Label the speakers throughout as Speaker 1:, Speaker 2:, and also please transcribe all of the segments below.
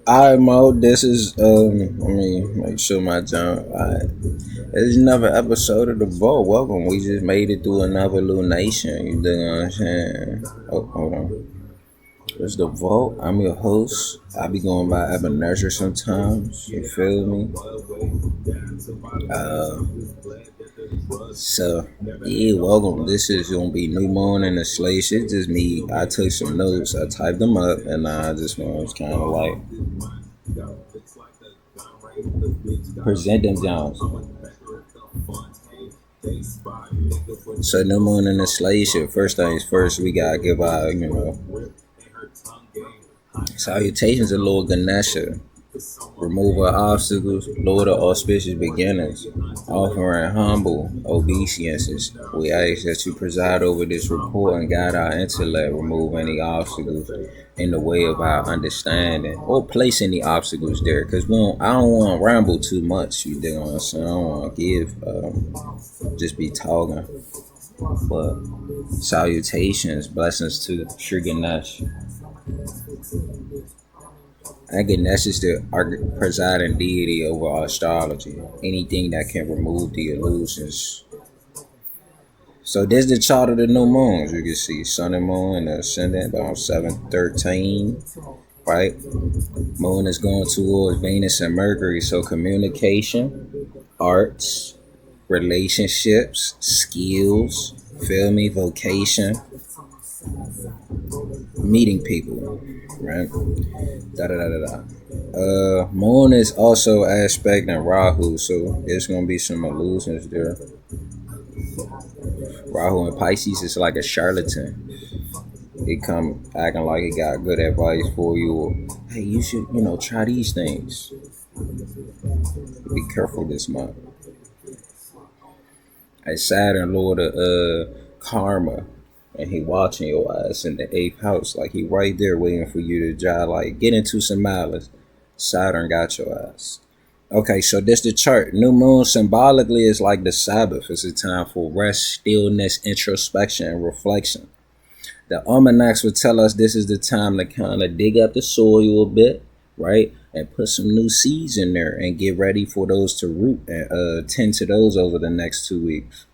Speaker 1: Alright, Mo, this is let me make sure my jump. Alright. It's another episode of the Vault. Welcome. We just made it through another lunation. You dig what I'm saying? Oh, hold on. It's the Vault. I'm your host. I be going by Ebenezer sometimes. You feel me? Uh so yeah, welcome. This is gonna be New Moon and Ashlesha. It's just me. I took some notes, I typed them up, and I just was kinda like present them down. So New Moon and Ashlesha. First things first, we gotta give out, salutations to Lord Ganesha. Remove our obstacles, Lord of auspicious beginnings, offering humble obeisances. We ask that you preside over this report and guide our intellect, remove any obstacles in the way of our understanding, or place any obstacles there. Because I don't want to ramble too much. You dig what I'm saying? I don't want to just be talking. But salutations, blessings to Sri Ganesh. Again, that's just the presiding deity over astrology. Anything that can remove the illusions. So this is the chart of the new moons. You can see sun and moon and the ascendant on 7/13. Right? Moon is going towards Venus and Mercury. So communication, arts, relationships, skills, feel me, vocation, meeting people. Right? Da da da da da. Moon is also aspecting Rahu, so there's gonna be some illusions there. Rahu and Pisces is like a charlatan. He come acting like he got good advice for you, or hey, you should, try these things. Be careful this month. Hey, Saturn, Lord of karma, and he watching your ass in the eighth house, like he right there waiting for you to drive, like get into some malice. Saturn got your ass. Okay, so this the chart. New moon symbolically is like the Sabbath. It's a time for rest, stillness, introspection, and reflection. The almanacs would tell us this is the time to kind of dig up the soil a bit, right? And put some new seeds in there and get ready for those to root and tend to those over the next 2 weeks.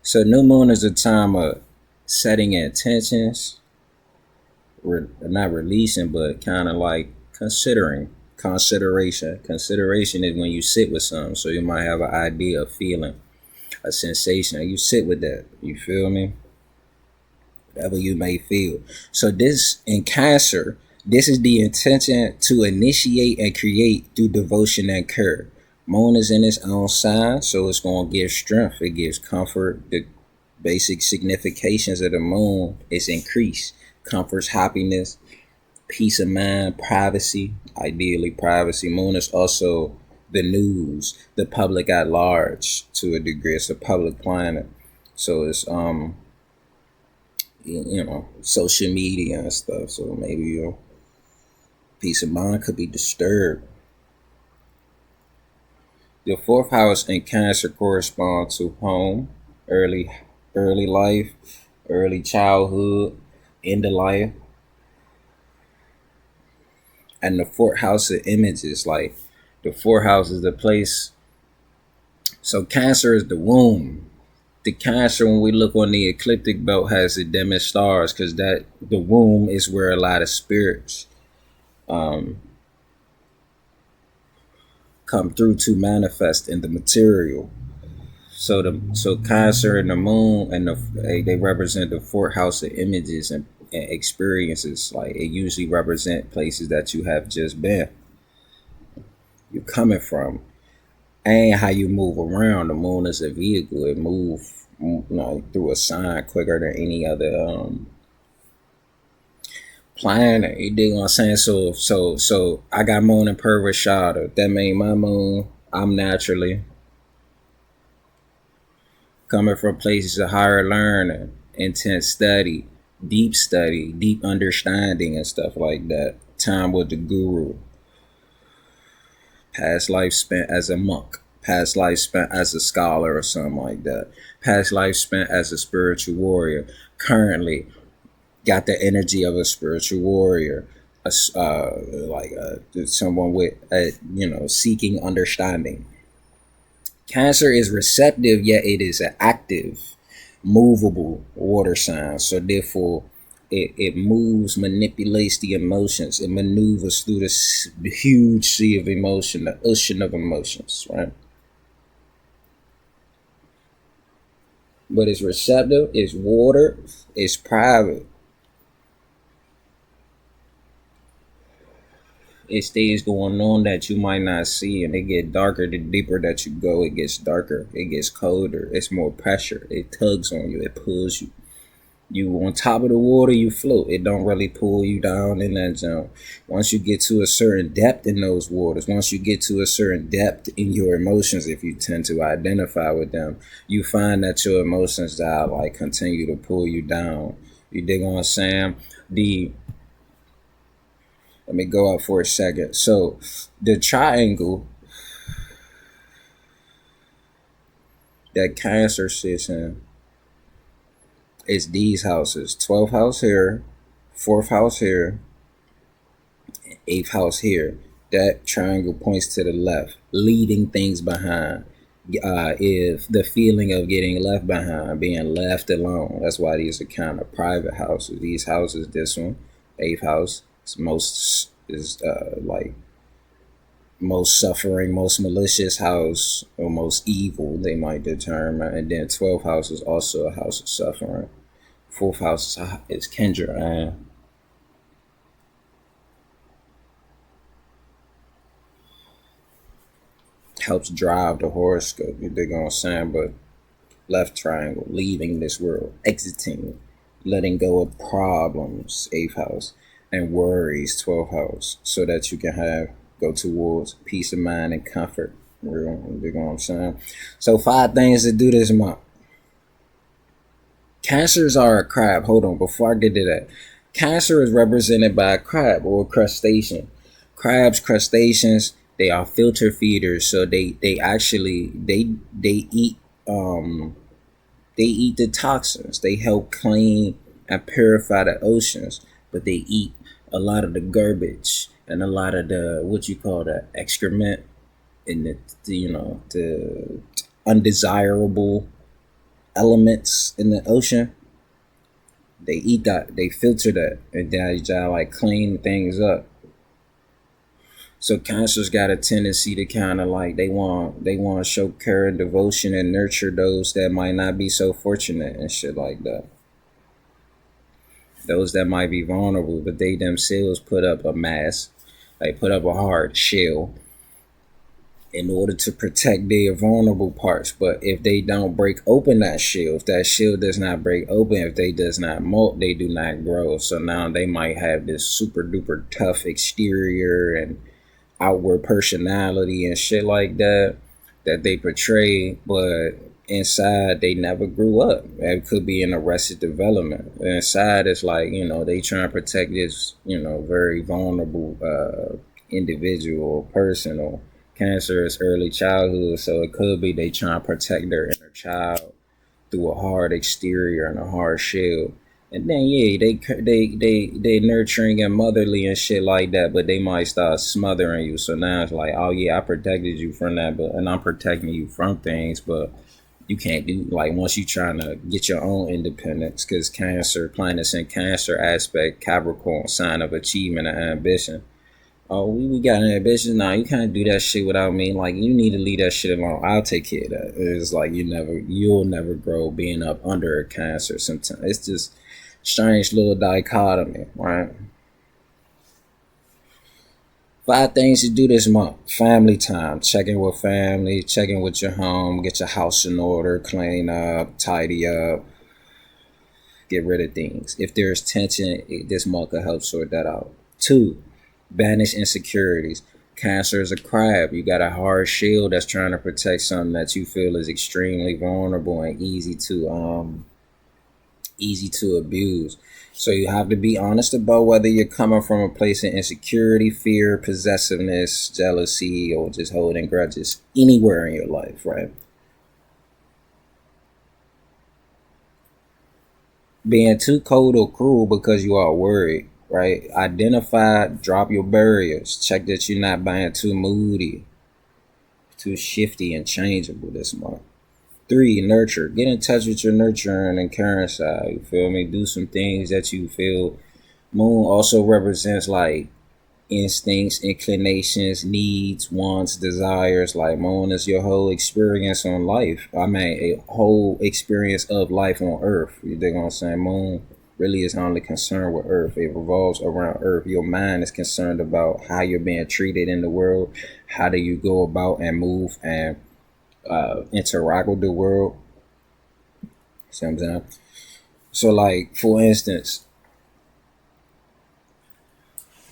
Speaker 1: So new moon is a time of setting intentions, not releasing, but kind of like considering. Consideration. Consideration is when you sit with something. So you might have an idea, a feeling, a sensation. You sit with that. You feel me? Whatever you may feel. So this in Cancer, this is the intention to initiate and create through devotion and care. Moon is in its own sign, so it's going to give strength. It gives comfort. The basic significations of the moon is increased. Comforts, happiness, peace of mind, privacy, ideally privacy. Moon is also the news, the public at large to a degree. It's a public planet. So it's social media and stuff. So maybe your peace of mind could be disturbed. The fourth house in Cancer corresponds to home, early life, early childhood, end of life. And the fourth house of images, like the fourth house is the place. So Cancer is the womb. The Cancer, when we look on the ecliptic belt, has the dimmest stars because that the womb is where a lot of spirits come through to manifest in the material. So Cancer and the moon and they represent the fourth house of images and experiences. Like it usually represent places that you have just been. You're coming from, and how you move around. The moon is a vehicle. It moves through a sign quicker than any other planet. You dig what I'm saying? So I got moon in Purvashada. That means my moon, I'm naturally coming from places of higher learning, intense study, deep understanding and stuff like that. Time with the guru. Past life spent as a monk. Past life spent as a scholar or something like that. Past life spent as a spiritual warrior. Currently, got the energy of a spiritual warrior, someone with seeking understanding. Cancer is receptive, yet it is an active, movable water sign. So therefore, it moves, manipulates the emotions, it maneuvers through this huge sea of emotion, the ocean of emotions, right? But it's receptive, it's water, it's private. It's things going on that you might not see, and it get darker the deeper that you go. It gets darker, it gets colder, it's more pressure, it tugs on you, it pulls you. You on top of the water, you float. It don't really pull you down in that zone. Once you get to a certain depth in those waters, once you get to a certain depth in your emotions, if you tend to identify with them, you find that your emotions that like continue to pull you down. You dig what I'm saying? The Let me go up for a second. So the triangle that Cancer sits in is these houses. 12th house here, 4th house here, 8th house here. That triangle points to the left, leaving things behind. If the feeling of getting left behind, being left alone, that's why these are kind of private houses. These houses, this one, 8th house, is like most suffering, most malicious house, or most evil, they might determine. And then 12th house is also a house of suffering. 4th house is Kendra, and helps drive the horoscope. You dig what I'm saying? But left triangle, leaving this world, exiting, letting go of problems, 8th house, and worries, 12th house, so that you can go towards peace of mind and comfort. You dig what I'm saying? So 5 things to do this month. Cancers are a crab. Hold on, before I get to that. Cancer is represented by a crab or a crustacean. Crabs, crustaceans, they are filter feeders, so they actually they eat they eat the toxins. They help clean and purify the oceans, but they eat a lot of the garbage and a lot of the what you call the excrement and the undesirable elements in the ocean. They eat that, they filter that, and then they like clean things up. So Cancer's got a tendency to kind of like they want to show care and devotion and nurture those that might not be so fortunate and shit like that. Those that might be vulnerable, but they themselves put up a mask, like put up a hard shell in order to protect their vulnerable parts. But if they don't break open that shield, if that shield does not break open, if they does not molt, they do not grow. So now they might have this super duper tough exterior and outward personality and shit like that they portray, but inside they never grew up. It could be in arrested development. Inside it's like, they trying to protect this, very vulnerable individual person. Or Cancer is early childhood, so it could be they trying to protect their inner child through a hard exterior and a hard shell. And then they nurturing and motherly and shit like that, but they might start smothering you. So now it's like, oh yeah, I protected you from that, and I'm protecting you from things, but you can't do like once you trying to get your own independence, because Cancer planets in Cancer aspect Capricorn, sign of achievement and ambition. Oh, we got an ambition. Nah, you can't do that shit without me. Like, you need to leave that shit alone. I'll take care of that. It's like you'll never grow being up under a Cancer. Sometimes it's just strange little dichotomy, right? 5 things to do this month. Family time. Check in with family. Check in with your home. Get your house in order. Clean up. Tidy up. Get rid of things. If there's tension, this month could help sort that out. 2. Banish insecurities. Cancer is a crab. You got a hard shield that's trying to protect something that you feel is extremely vulnerable and easy to abuse. So you have to be honest about whether you're coming from a place of insecurity, fear, possessiveness, jealousy, or just holding grudges anywhere in your life, right? Being too cold or cruel because you are worried, right? Identify, drop your barriers. Check that you're not being too moody, too shifty and changeable this month. 3, nurture. Get in touch with your nurturing and caring side. You feel me? Do some things that you feel. Moon also represents like instincts, inclinations, needs, wants, desires. Like moon is your whole experience on life. I mean, a whole experience of life on Earth. You dig what I'm saying? Moon really is only concerned with Earth. It revolves around Earth. Your mind is concerned about how you're being treated in the world. How do you go about and move and interact with the world? See what I'm saying? So, like for instance,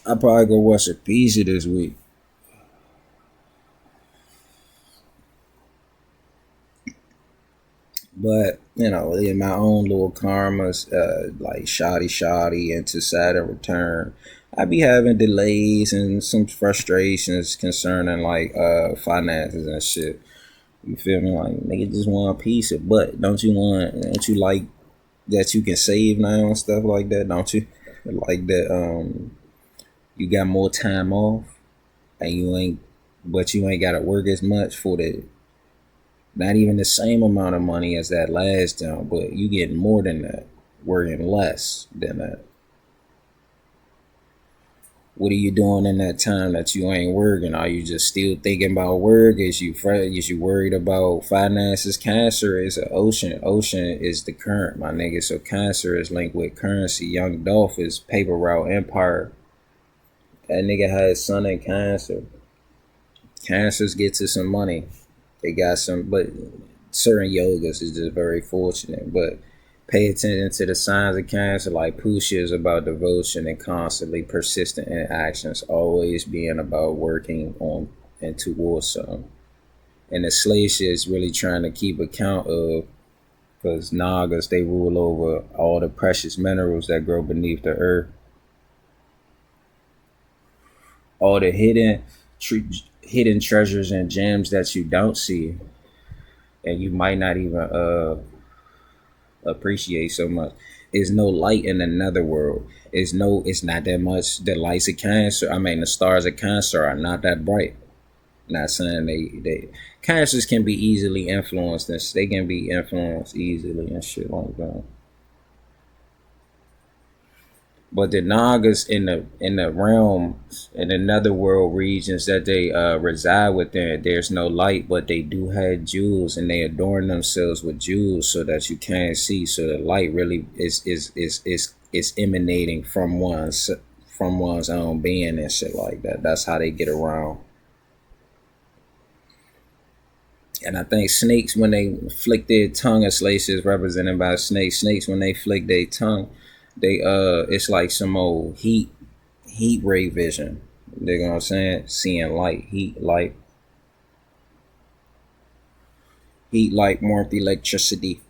Speaker 1: I probably go watch a piece of this week. But you know, in my own little karmas, like shoddy into Saturn return, I be having delays and some frustrations concerning like finances and shit. You feel me? Like nigga just want a piece of butt. Don't you like that you can save now and stuff like that, don't you? Like that you got more time off and you ain't gotta work as much for the not even the same amount of money as that last jump, but you getting more than that, working less than that. What are you doing in that time that you ain't working? Are you just still thinking about work? Is you worried about finances? Cancer is an ocean. Ocean is the current, my nigga. So cancer is linked with currency. Young Dolph is paper route empire. That nigga has sun in cancer. Cancers get to some money. They got some, but certain yogas is just very fortunate. But pay attention to the signs of cancer, like Pusha is about devotion and constantly persistent in actions, always being about working on and towards something. And the Ashlesha is really trying to keep account of, because Nagas, they rule over all the precious minerals that grow beneath the earth, all the hidden treasures and gems that you don't see, and you might not even appreciate so much. Is no light in another world. It's not that much. The lights of cancer, I mean the stars of cancer are not that bright. Not saying they cancers can be easily influenced and they can be influenced easily and shit like that. But the Nagas in the realms in the netherworld regions that they reside within, there's no light, but they do have jewels, and they adorn themselves with jewels so that you can't see. So the light really is emanating from one's own being and shit like that. That's how they get around. And I think snakes, when they flick their tongue, as Ashlesha is represented by snakes. Snakes, when they flick their tongue, they it's like some old heat ray vision. You know what I'm saying? Seeing light, heat, light, warmth, electricity.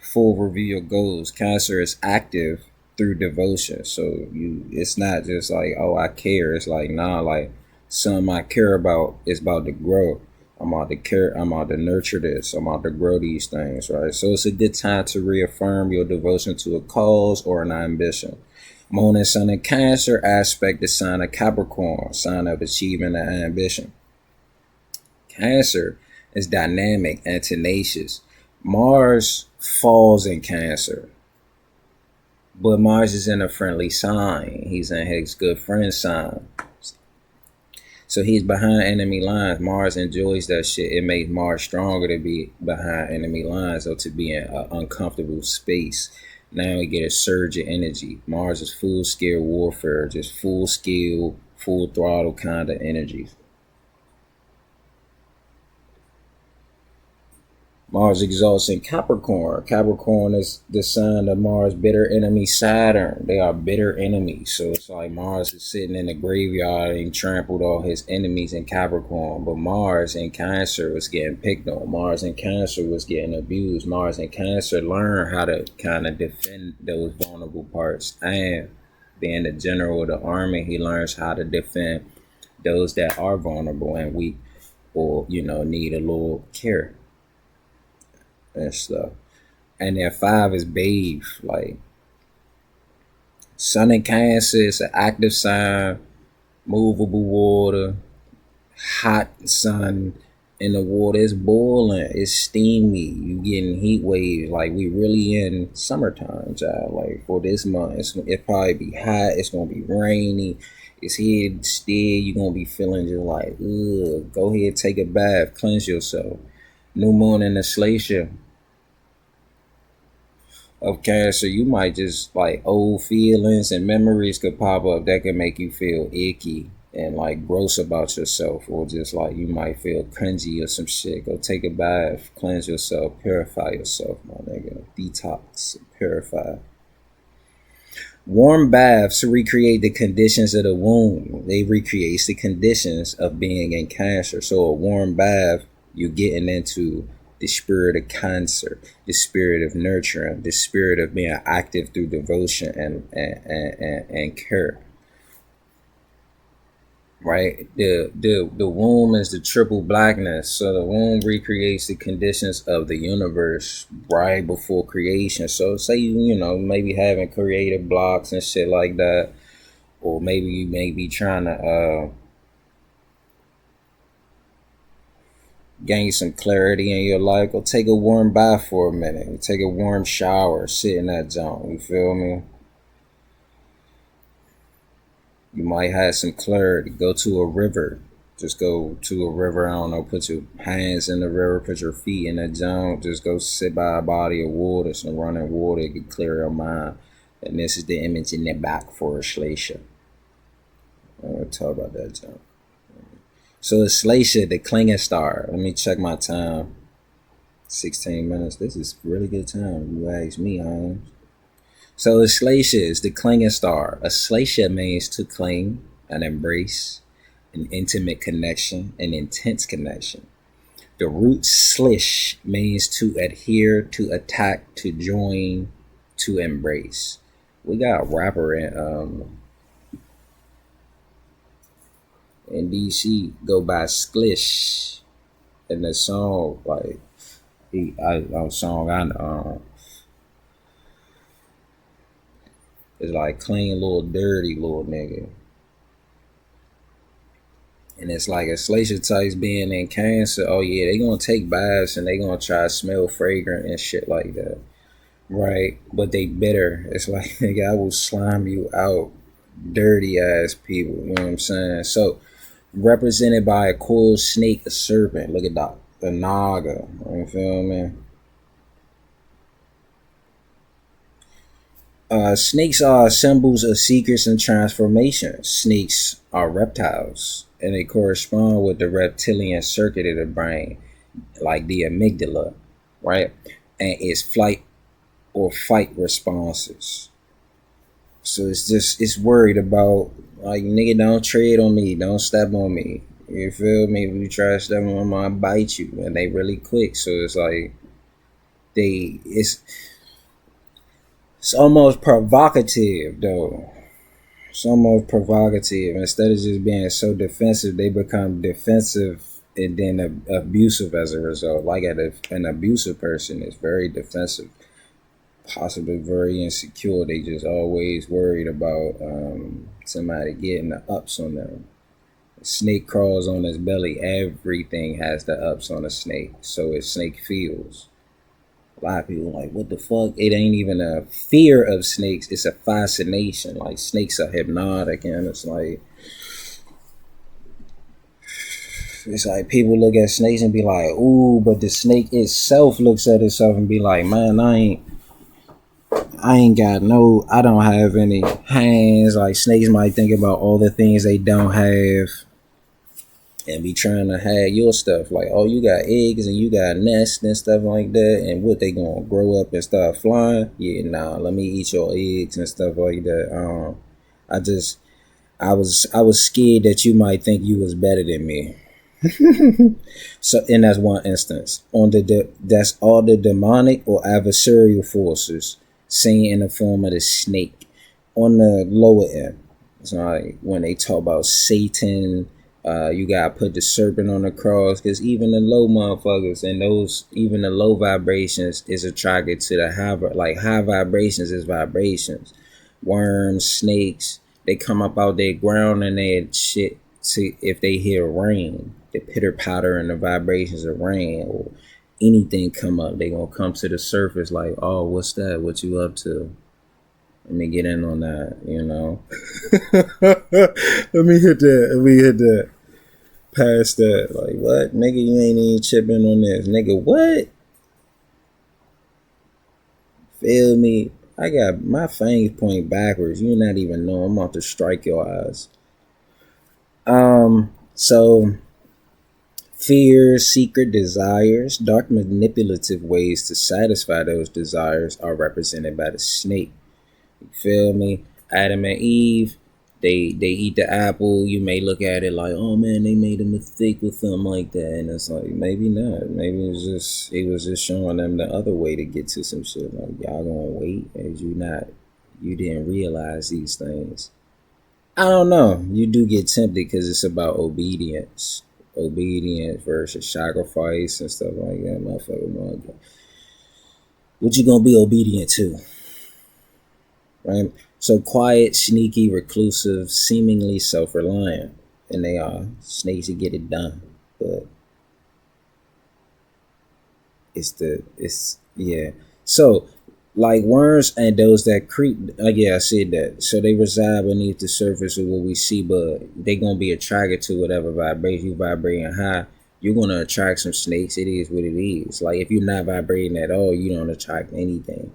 Speaker 1: Full review of goals. Cancer is active through devotion. So it's not just like, oh, I care. It's like, nah, like something I care about is about to grow. I'm about to care. I'm about to nurture this. I'm about to grow these things, right? So it's a good time to reaffirm your devotion to a cause or an ambition. Moon and Sun in Cancer aspect the sign of Capricorn, sign of achievement and ambition. Cancer is dynamic and tenacious. Mars falls in Cancer, but Mars is in a friendly sign. He's in his good friend sign. So he's behind enemy lines. Mars enjoys that shit. It makes Mars stronger to be behind enemy lines or to be in an uncomfortable space. Now we get a surge of energy. Mars is full scale warfare, just full scale, full throttle kind of energy. Mars exalts in Capricorn. Capricorn is the sign of Mars' bitter enemy Saturn. They are bitter enemies. So it's like Mars is sitting in the graveyard and trampled all his enemies in Capricorn. But Mars in Cancer was getting picked on. Mars in Cancer was getting abused. Mars in Cancer learned how to kind of defend those vulnerable parts. And being the general of the army, he learns how to defend those that are vulnerable and weak or, need a little care and stuff. And then 5 is bathe. Like sun in Cancer, it's an active sign, movable water, hot sun in the water. It's boiling, it's steamy. You getting heat waves. Like we really in summertime, child. Like for this month, it probably be hot. It's gonna be rainy. It's here still. You're gonna be feeling just like, ugh. Go ahead, take a bath, cleanse yourself. New moon in Ashlesha of Cancer, you might just like old feelings and memories could pop up that could make you feel icky and like gross about yourself, or just like you might feel cringy or some shit. Go take a bath, cleanse yourself, purify yourself, my nigga. Detox, purify. Warm baths recreate the conditions of the womb. They recreates the conditions of being in Cancer. So a warm bath, you're getting into the spirit of Cancer, the spirit of nurturing, the spirit of being active through devotion and care. Right? The womb is the triple blackness. So the womb recreates the conditions of the universe right before creation. So say you know, maybe having creative blocks and shit like that, or maybe you may be trying to gain some clarity in your life. Go take a warm bath for a minute. Take a warm shower, sit in that zone. You feel me? You might have some clarity. Go to a river. Just go to a river. I don't know. Put your hands in the river. Put your feet in that zone. Just go sit by a body of water. Some running water. It can clear your mind. And this is the image in the back for Ashlesha. I'm going to talk about that zone. So Ashlesha, the clinging star. Let me check my time. 16 minutes. This is really good time. You ask me, huh? So Ashlesha is the clinging star. Ashlesha means to cling, an embrace, an intimate connection, an intense connection. The root slish means to adhere, to attack, to join, to embrace. We got a rapper in DC go by Sklish, and the song like song I it's like clean little dirty little nigga. And it's like Ashlesha types being in Cancer. Oh yeah, they gonna take baths and they gonna try to smell fragrant and shit like that, right? But they bitter. It's like nigga, I will slime you out, dirty ass people. You know what I'm saying? So represented by a coiled snake, a serpent. Look at that, the naga. You feel me? Snakes are symbols of secrets and transformation. Snakes are reptiles, and they correspond with the reptilian circuit of the brain, like the amygdala, right? And its flight or fight responses. So it's worried about like nigga, don't tread on me, don't step on me. You feel me? If you try to step on me, I bite you, and they really quick. So it's like they it's almost provocative though. It's almost provocative. Instead of just being so defensive, they become defensive and then abusive as a result. Like an abusive person is very defensive, possibly very insecure. They just always worried about somebody getting the ups on them. A snake crawls on its belly. Everything has the ups on a snake. So it snake feels. A lot of people like, what the fuck? It ain't even a fear of snakes. It's a fascination. Like snakes are hypnotic, and it's like people look at snakes and be like, ooh, but the snake itself looks at itself and be like, man, I ain't got no, I don't have any hands. Like snakes might think about all the things they don't have and be trying to have your stuff. Like, oh, you got eggs and you got nests and stuff like that. And what, they gonna grow up and start flying? Yeah, nah, let me eat your eggs and stuff like that. I just, I was scared that you might think you was better than me. So, and that's one instance. That's all the demonic or adversarial forces seen in the form of the snake. On the lower end, it's like when they talk about Satan, You gotta put the serpent on the cross, because even the low motherfuckers and those, even the low vibrations is attracted to the high. Like high vibrations is vibrations. Worms, snakes, they come up out their ground and they shit. To if they hear rain, the pitter patter and the vibrations of rain or anything come up, they gonna come to the surface like, oh, what's that? What you up to? Let me get in on that, you know. Let me hit that. Let me hit that. Past that. Like, what? Nigga, you ain't even chipping on this. Nigga, what? Feel me? I got my fangs point backwards. You not even know. I'm about to strike your eyes. So fears, secret desires, dark manipulative ways to satisfy those desires are represented by the snake. You feel me? Adam and Eve, they eat the apple. You may look at it like, oh man, they made a mistake with something like that, and it's like maybe not. Maybe it was just showing them the other way to get to some shit. Like y'all gonna wait as you didn't realize these things. I don't know. You do get tempted because it's about obedience versus sacrifice and stuff like that. Motherfucker, what you gonna be obedient to? Right? So quiet, sneaky, reclusive, seemingly self-reliant, and they are snakes to get it done. But it's yeah. So like worms and those that creep, yeah, I said that. So they reside beneath the surface of what we see, but they gonna be attracted to whatever vibration you vibrating high. You're gonna attract some snakes. It is what it is. Like if you're not vibrating at all, you don't attract anything.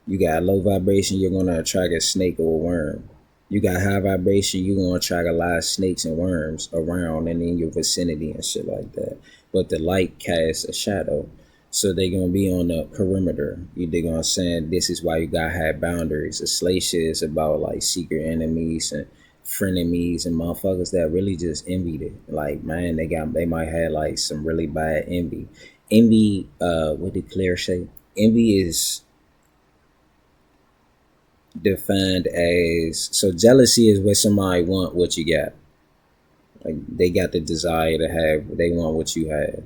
Speaker 1: You got low vibration, you're gonna attract a snake or a worm. You got high vibration, you're gonna attract a lot of snakes and worms around and in your vicinity and shit like that. But the light casts a shadow. So they're gonna be on the perimeter. They're gonna say this is why you gotta have boundaries. Ashlesha is about like secret enemies and frenemies and motherfuckers that really just envied it. Like man, they might have like some really bad envy. Envy, what did Claire say? Envy is defined as, so jealousy is where somebody want what you got. Like they got the desire to have, they want what you have.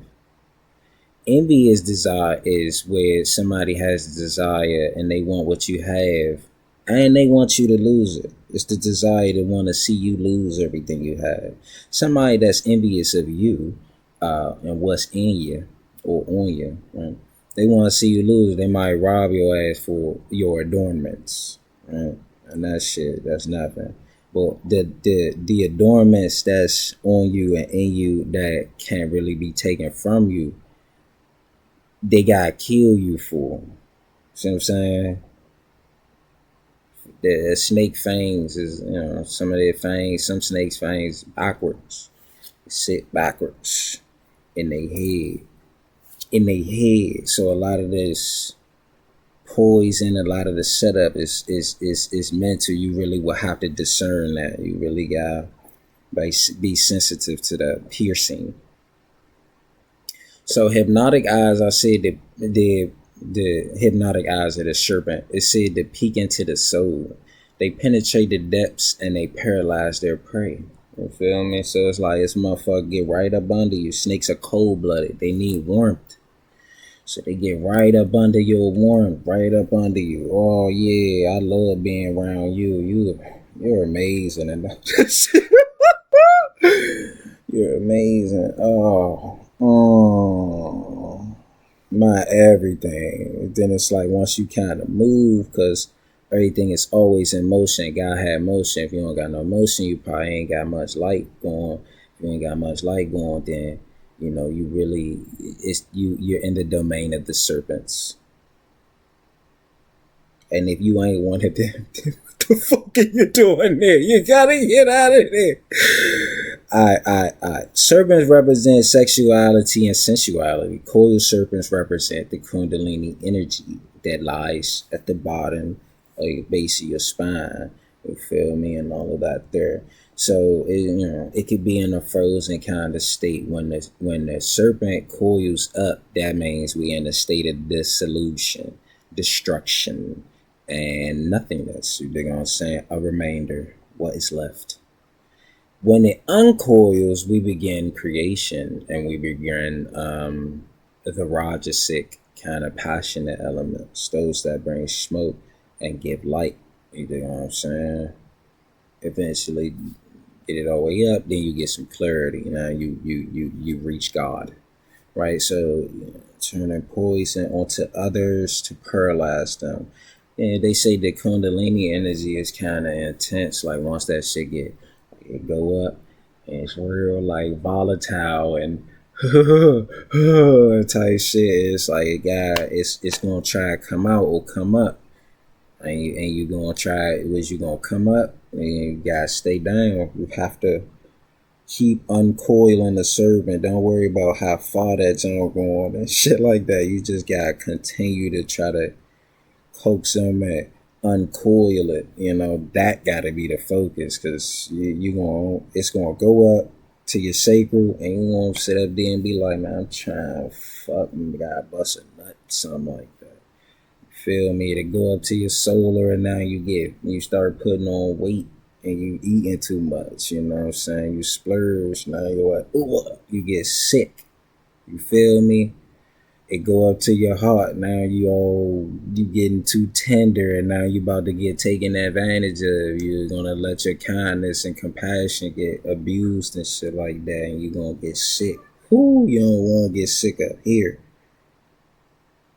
Speaker 1: Envy is where somebody has the desire and they want what you have and they want you to lose it. It's the desire to want to see you lose everything you have. Somebody that's envious of you and what's in you or on you, right? They want to see you lose. They might rob your ass for your adornments, right? And that shit, that's nothing. But the adornments that's on you and in you that can't really be taken from you, they gotta kill you for. See what I'm saying? The snake fangs is, you know, some of their fangs, some snakes' fangs backwards. They sit backwards in their head. In their head. So a lot of this poison, a lot of the setup is mental. You really will have to discern that. You really gotta be sensitive to the piercing. So hypnotic eyes, I said the hypnotic eyes of the serpent, it said to peek into the soul. They penetrate the depths and they paralyze their prey. You feel me? So it's like this motherfucker get right up under you. Snakes are cold blooded. They need warmth. So they get right up under your warmth, right up under you. Oh yeah, I love being around you. You're amazing. And you're amazing. My everything. Then it's like once you kind of move, because everything is always in motion. God had motion. If you don't got no motion, you probably ain't got much light going. If you ain't got much light going, then you know you really you're in the domain of the serpents. And if you ain't one of them, what the fuck are you doing there? You gotta get out of there. Serpents represent sexuality and sensuality. Coiled serpents represent the Kundalini energy that lies at the bottom of your base of your spine. You feel me? And all of that there. So it could be in a frozen kind of state. When the serpent coils up, that means we're in a state of dissolution, destruction, and nothingness. They're gonna say a remainder. What is left? When it uncoils, we begin creation and we begin the Rajasic kind of passionate elements, those that bring smoke and give light. You know what I'm saying? Eventually, get it all the way up, then you get some clarity. Now you reach God, right? So turning poison onto others to paralyze them. And they say the Kundalini energy is kind of intense. Like once that shit it go up, and it's real like volatile and type shit. It's like it's gonna try to come out or come up, and you gonna try. Was you gonna come up? And you gotta stay down. You have to keep uncoiling the serpent. Don't worry about how far that's on going and shit like that. You just gotta continue to try to coax them and uncoil it. You know, that gotta be the focus, because you gonna it's gonna go up to your sacral, and you gonna sit up there and be like, man, I'm trying to fucking gotta bust a nut, something like that. Feel me? To go up to your solar, and now you start putting on weight and you eating too much. You know what I'm saying? You splurge. Now you're like, ooh, you get sick. You feel me? It go up to your heart. Now you getting too tender, and now you about to get taken advantage of. You're gonna let your kindness and compassion get abused and shit like that, and you're gonna get sick. Whoo, you don't want to get sick up here.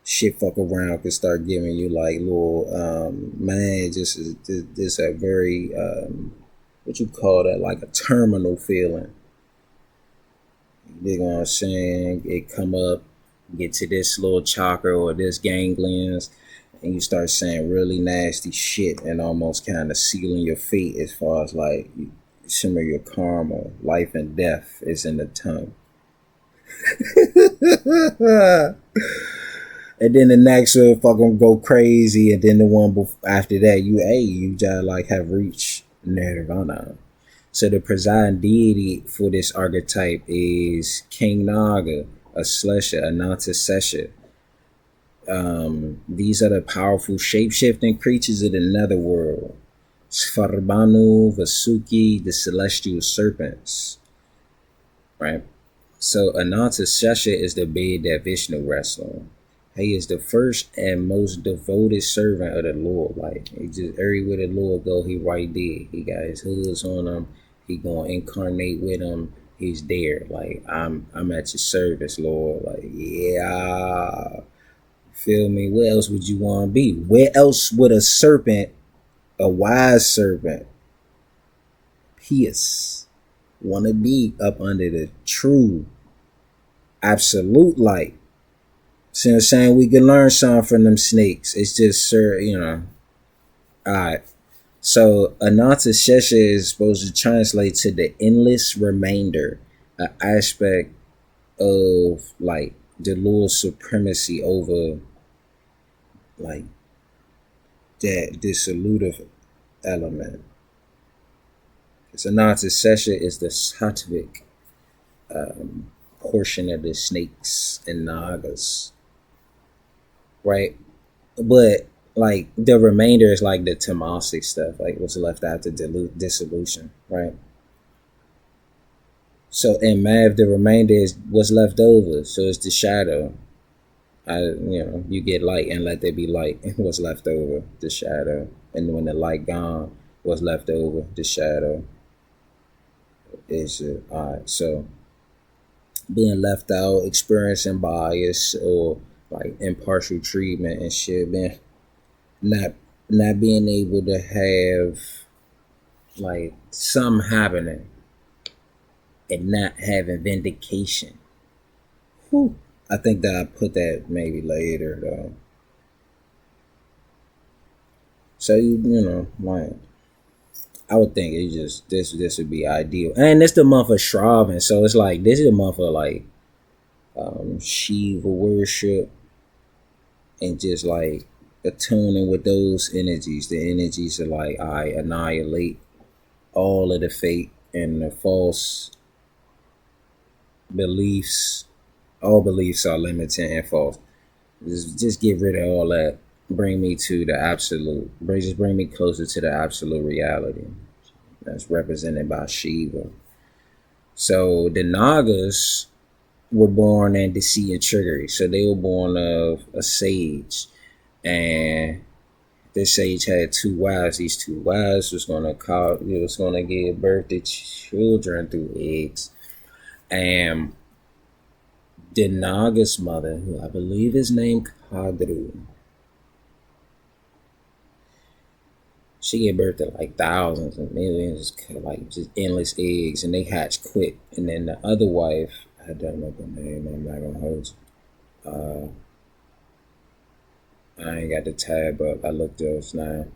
Speaker 1: Shit fuck around could start giving you like little man, just a very what you call that, like a terminal feeling. You know what I'm saying? It come up, get to this little chakra or this ganglions, and you start saying really nasty shit and almost kind of sealing your fate, as far as like some of your karma, life and death is in the tongue. And then the next one fucking go crazy, and then the one after that, you just like have reached nirvana. So the presiding deity for this archetype is King Naga, Ashlesha, Anantasesha. These are the powerful shape-shifting creatures of the netherworld. Svarbanu, Vasuki, the celestial serpents. Right? So Anantasesha is the bed that Vishnu rests on. He is the first and most devoted servant of the Lord. Like, he just everywhere the Lord go, he right there. He got his hoods on him. He gonna incarnate with him. He's there. Like, I'm at your service, Lord. Like, yeah. Feel me? Where else would you want to be? Where else would a serpent, a wise serpent, pious, want to be up under the true, absolute light? See what I'm saying? We can learn something from them snakes. It's just, sir, you know. Alright. So, Anantasesha is supposed to translate to the endless remainder, an aspect of, like, the Lord's supremacy over, like, that dissolutive element. Because Anantasesha is the sattvic portion of the snakes and nagas. Right? But like the remainder is like the tamasic stuff, like what's left after dissolution, right? So in math, the remainder is what's left over. So it's the shadow. You get light and let there be light. What's left over, the shadow. And when the light gone, what's left over, the shadow. Is all right. So being left out, experiencing bias or like impartial treatment and shit, man. Not being able to have like something happening and not having vindication. Whew. I think that I put that maybe later though. So you know, like I would think it just this would be ideal. And it's the month of Shravan, so it's like this is the month of like Shiva worship and just like attuning with those energies. The energies are like I annihilate all of the fake and the false beliefs. All beliefs are limited and false. Just get rid of all that. Bring me to the absolute. Just bring me closer to the absolute reality. That's represented by Shiva. So the Nagas were born in the sea of trickery. So they were born of a sage, and this sage had two wives. These two wives was gonna give birth to children through eggs. And the Naga's mother, who I believe is named Kadru, she gave birth to like thousands and millions, like just endless eggs, and they hatch quick. And then the other wife, I don't know the name. I'm not gonna hold you. I ain't got the tab up. I looked those now.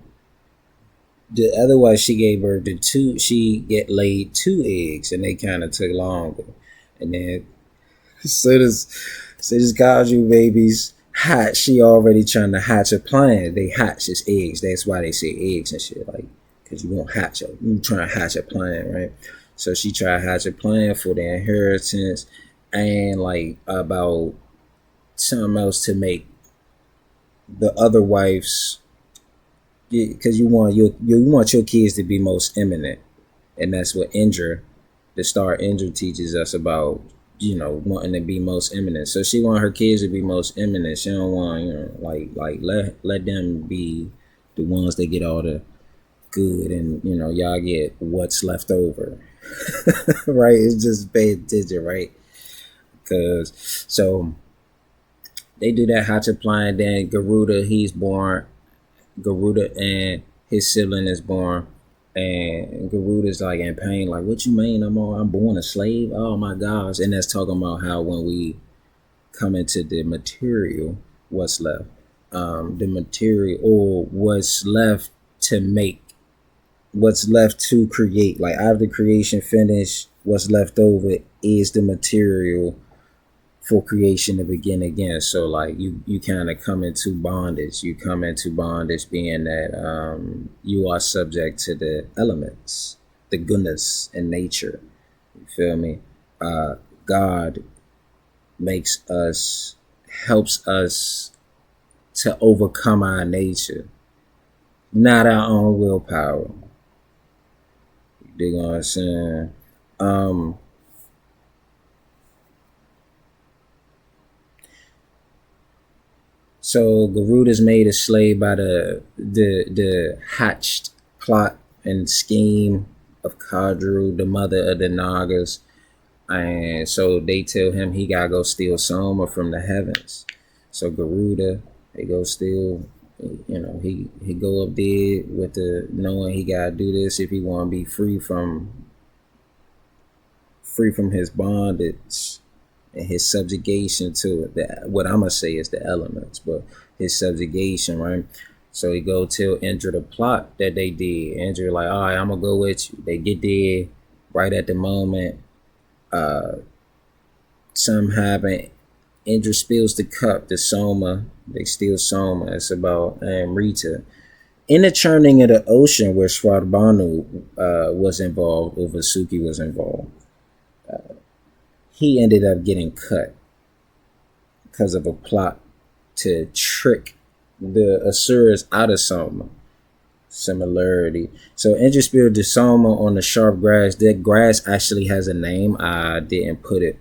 Speaker 1: The other wife, she gave birth to two. She get laid two eggs, and they kind of took longer. And then so this Kaiju babies hatch. She already trying to hatch a plan. They hatch as eggs. That's why they say eggs and shit. Like, cause you won't hatch a. You trying to hatch a plan, right? So she tried to hatch a plan for the inheritance, and like about something else to make the other wives, because you want your kids to be most eminent, and that's what Indra, the star Indra, teaches us about. Wanting to be most eminent. So she want her kids to be most eminent. She don't want like let them be the ones that get all the good, and y'all get what's left over. Right? It's just pay attention, right? Because so they do that Hatcha plan. Then Garuda, he's born. Garuda and his sibling is born, and Garuda's like in pain, like, what you mean? I'm born a slave? Oh my gosh. And that's talking about how when we come into the material, what's left? The material, or what's left to create. Like after creation finished, what's left over is the material for creation to begin again. So like you kind of come into bondage. You come into bondage being that you are subject to the elements, the gunas in nature. You feel me? God helps us to overcome our nature, not our own willpower. You dig what I'm saying? So Garuda's made a slave by the hatched plot and scheme of Kadru, the mother of the Nagas, and so they tell him he gotta go steal Soma from the heavens. So Garuda, he go steal. He go up there with the knowing he gotta do this if he want to be free from his bondage and his subjugation to it. What I'm gonna say is the elements, but his subjugation, right? So he go tell Indra the plot that they did. Indra like, all right, I'm gonna go with you. They get there right at the moment. Something happen. Indra spills the cup. The Soma, they steal Soma. It's about Rita. In the churning of the ocean, where Svarbhanu was involved, or Vasuki was involved, he ended up getting cut because of a plot to trick the Asuras out of Soma. Similarity. So Indra spilled the Soma on the sharp grass. That grass actually has a name. I didn't put it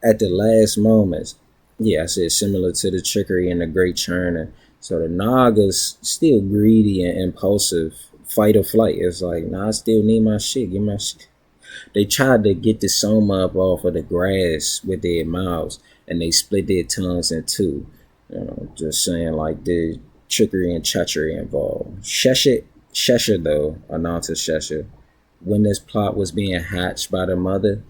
Speaker 1: at the last moments. Yeah, I said similar to the trickery and the great churning. So the Nagas still greedy and impulsive, fight or flight. It's like, nah, I still need my shit. Give my shit. They tried to get the Soma up off of the grass with their mouths, and they split their tongues in two. Just saying, like, the trickery and treachery involved. Shesha though, Ananta Shesha, when this plot was being hatched by the mother,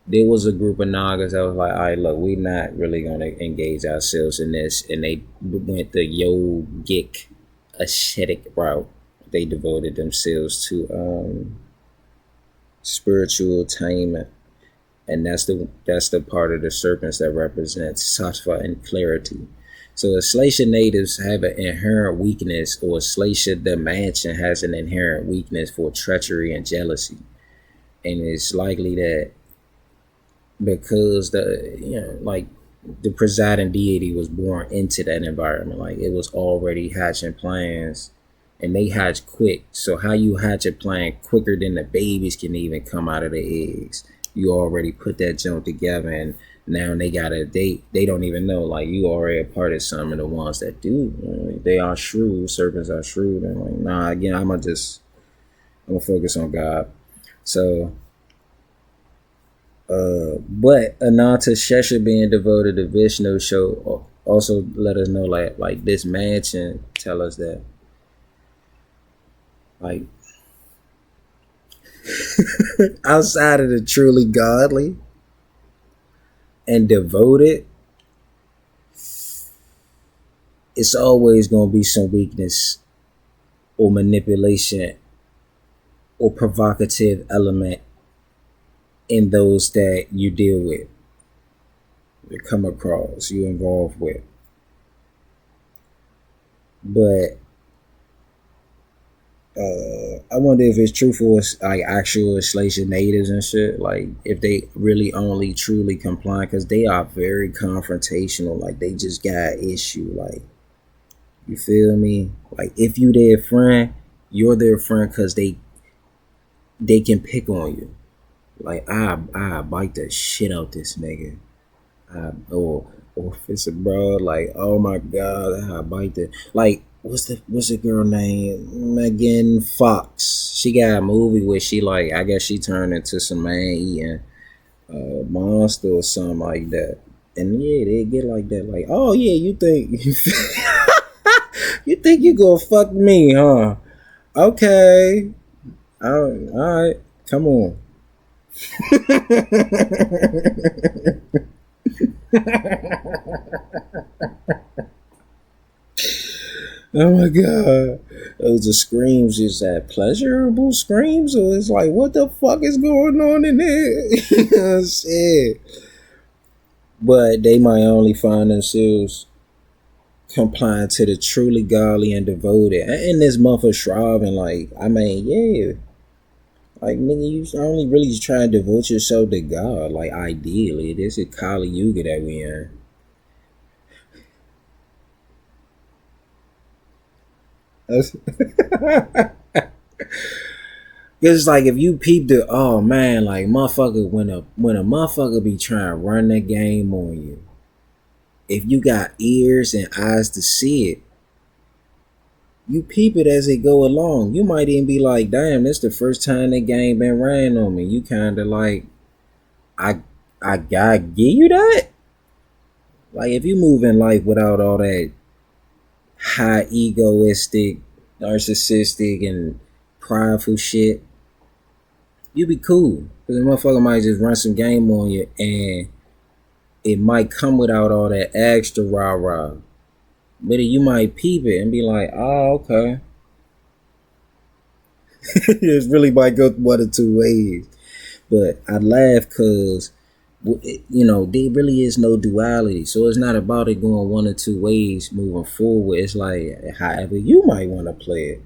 Speaker 1: there was a group of Nagas that was like, all right, look, we're not really going to engage ourselves in this. And they went the yogic, ascetic route. They devoted themselves to spiritual attainment. And that's the part of the serpents that represents sattva and clarity. So Ashlesha natives have an inherent weakness, or Ashlesha the mansion has an inherent weakness for treachery and jealousy. And it's likely that because the presiding deity was born into that environment, like it was already hatching plans and they hatch quick. So how you hatch a plant quicker than the babies can even come out of the eggs? You already put that junk together, and now they don't even know, like, you already a part of some of the ones that do. They are shrewd. Serpents are shrewd, and like, nah, again, I'm gonna focus on God. So, but Ananta Shesha being devoted to Vishnu show also let us know, like this mansion tell us that, like, outside of the truly godly and devoted, it's always gonna be some weakness or manipulation or provocative element in those that you deal with, you come across, you involved with. But I wonder if it's true for like actual Ashlesha natives and shit. Like if they really only truly comply, because they are very confrontational. Like they just got issue. Like, you feel me? Like if you their friend, you're their friend because they can pick on you. Like I bite the shit out this nigga. Or if it's a bro, like, oh my god, I bite the, like, what's the girl name? Megan Fox. She got a movie where she, like, I guess she turned into some man eating monster or something like that. And yeah, they get like that, like, oh yeah, you think you think you gonna fuck me, huh? Okay, all right, come on. Oh my god. Those are screams. Is that pleasurable screams? Or it's like, what the fuck is going on in there? You know what I'm saying? But they might only find themselves complying to the truly godly and devoted. In this month of Shravan, like, I mean, yeah. Like, nigga, you only really try to devote yourself to God. Like, ideally. This is Kali Yuga that we in. It's like if you peep the, oh man, like motherfucker, when a motherfucker be trying to run that game on you, if you got ears and eyes to see it, you peep it as it go along. You might even be like, damn, this the first time that game been ran on me. You kinda like, I I gotta give you that. Like if you move in life without all that high egoistic, narcissistic and prideful shit, you be cool. Cause the motherfucker might just run some game on you, and it might come without all that extra rah rah. But you might peep it and be like, oh, okay. It really might go one of two ways. But I laugh because, there really is no duality. So it's not about it going one or two ways moving forward. It's like, however you might want to play it.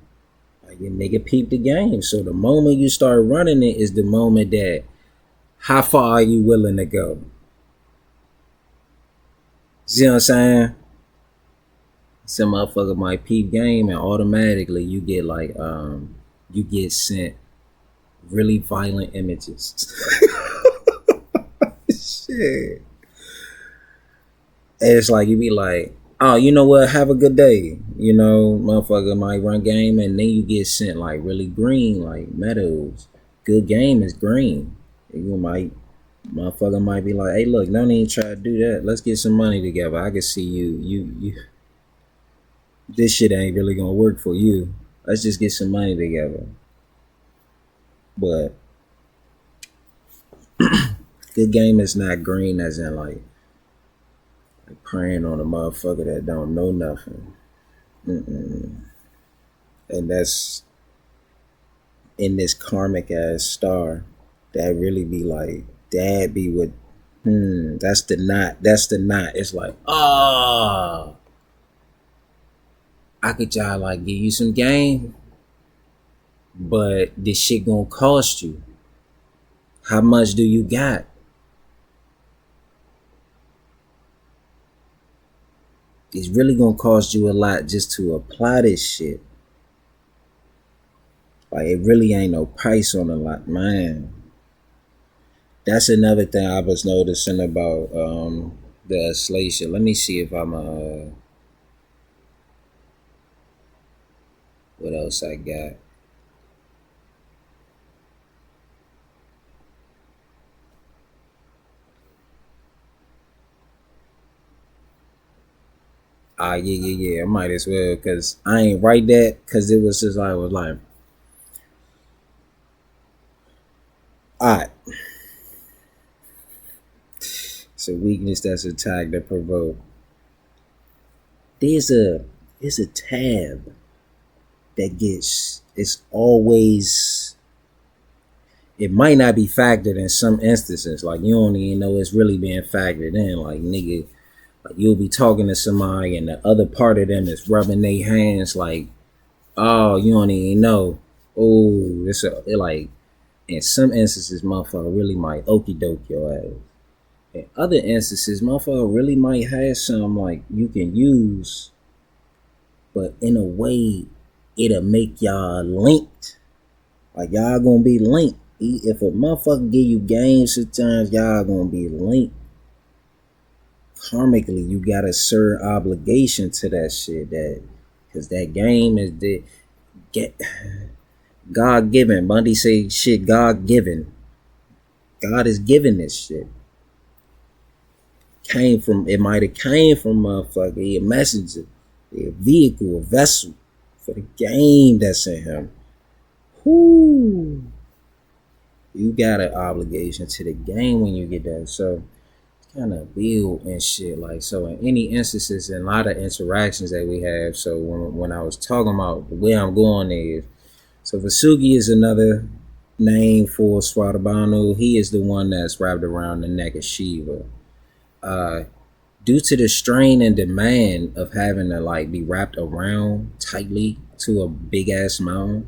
Speaker 1: Like, your nigga peep the game. So the moment you start running it is the moment that, how far are you willing to go? See what I'm saying? Some motherfucker might peep game and automatically you get like you get sent really violent images. Shit. And it's like you be like, oh, you know what, have a good day. You know, motherfucker might run game and then you get sent like really green, like meadows. Good game is green. You might motherfucker might be like, hey look, don't even try to do that. Let's get some money together. I can see you this shit ain't really gonna work for you. Let's just get some money together. But good game is not green as in like praying on a motherfucker that don't know nothing. Mm-mm. And that's in this karmic ass star that really be like, that be what, that's the knot. That's the knot. It's like, oh, I could try like give you some game, but this shit gonna cost you. How much do you got? It's really gonna cost you a lot just to apply this shit. Like it really ain't no price on the lot, man. That's another thing I was noticing about the Ashlesha. Let me see if I'm what else I got. Ah, yeah, yeah, yeah. I might as well because I ain't write that because it was just I was like, all right, it's a weakness that's attacked that provoke. There's a there's a tab that gets it's always it might not be factored in some instances. Like you don't even know it's really being factored in. Like nigga, like you'll be talking to somebody and the other part of them is rubbing their hands like, oh, you don't even know. Oh, it's a it like in some instances, motherfucker really might okey doke your ass. In other instances, motherfucker really might have some like you can use, but in a way, it'll make y'all linked. Like y'all gonna be linked. If a motherfucker give you game, sometimes y'all gonna be linked. Karmically, you got a certain obligation to that shit. That because that game is the get God given. Bundy say shit God given. God is giving this shit. Came from it might have came from motherfucker, a messenger, a vehicle, a vessel for the game that's in him. Whoo, you got an obligation to the game when you get that. So it's kind of build and shit. Like so, in any instances and a lot of interactions that we have. So when I was talking about where I'm going is, so Vasuki is another name for Swadabanu. He is the one that's wrapped around the neck of Shiva. Uh, Due to the strain and demand of having to like be wrapped around tightly to a big ass mountain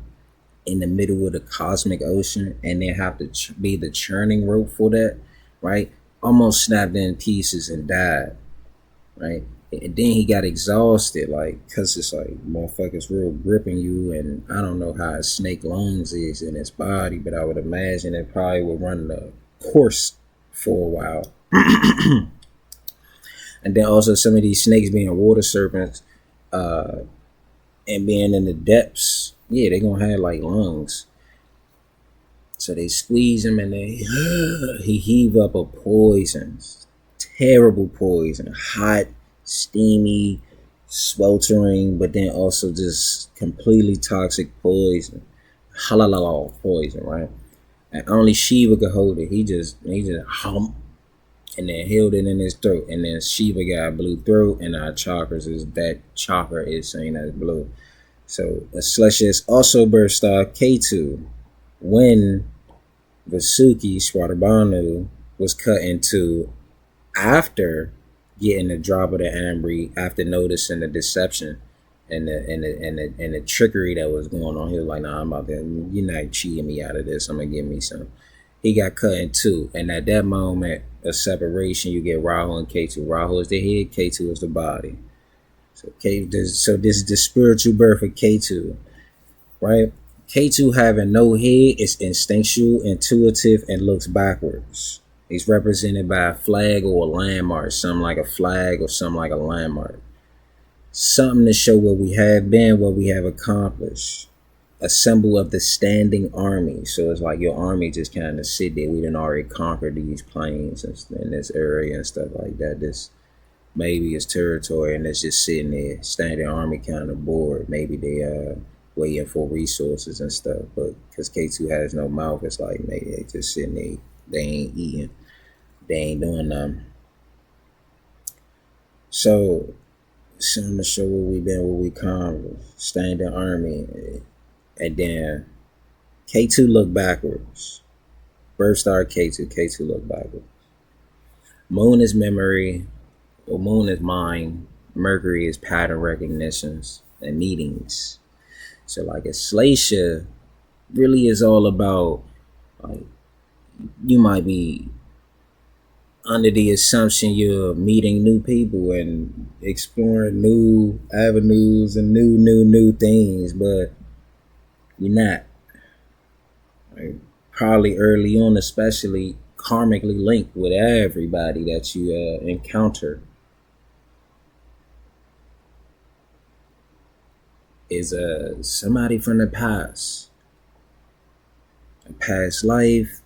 Speaker 1: in the middle of the cosmic ocean and then have to be the churning rope for that, right? Almost snapped in pieces and died, right? And then he got exhausted, like, cause it's like motherfuckers real gripping you, and I don't know how a snake lungs is in its body, but I would imagine it probably would run the course for a while. And then also some of these snakes being water serpents, uh, and being in the depths, yeah, they gonna have like lungs. So they squeeze him and they he heave up a poison, terrible poison, hot, steamy, sweltering, but then also just completely toxic poison, halal poison, right? And only Shiva could hold it. He just hump and then held it in his throat. And then Shiva got a blue throat, and our chakras is that chakra is saying as blue. So Ashlesha is also birth star K2 when Vasuki Swadabanu was cut into after getting the drop of the Ambry, after noticing the deception and the trickery that was going on. He was like, nah, I'm about to, you're not cheating me out of this. I'm gonna give me some. He got cut in two. And at that moment of separation, you get Rahu and K2. Rahu is the head, K2 is the body. So this is the spiritual birth of K2, right? K2 having no head is instinctual, intuitive, and looks backwards. He's represented by a flag or a landmark, something like a flag or something like a landmark. Something to show what we have been, what we have accomplished. A symbol of the standing army. So it's like your army just kind of sit there. We done already conquered these plains and this area and stuff like that. This maybe it's territory and it's just sitting there, standing army kind of bored. Maybe they waiting for resources and stuff. But because K2 has no mouth, it's like maybe they just sitting there. They ain't eating. They ain't doing nothing. So something to show what we been, what we conquered. Standing army. And then K2 look backwards. Birth star K2. K2 look backwards. Moon is memory. Or moon is mind. Mercury is pattern recognitions and meetings. So like Ashlesha really is all about like you might be under the assumption you're meeting new people and exploring new avenues and new things, but you're not. Right? Probably early on, especially karmically linked with everybody that you encounter, is somebody from the past, a past life,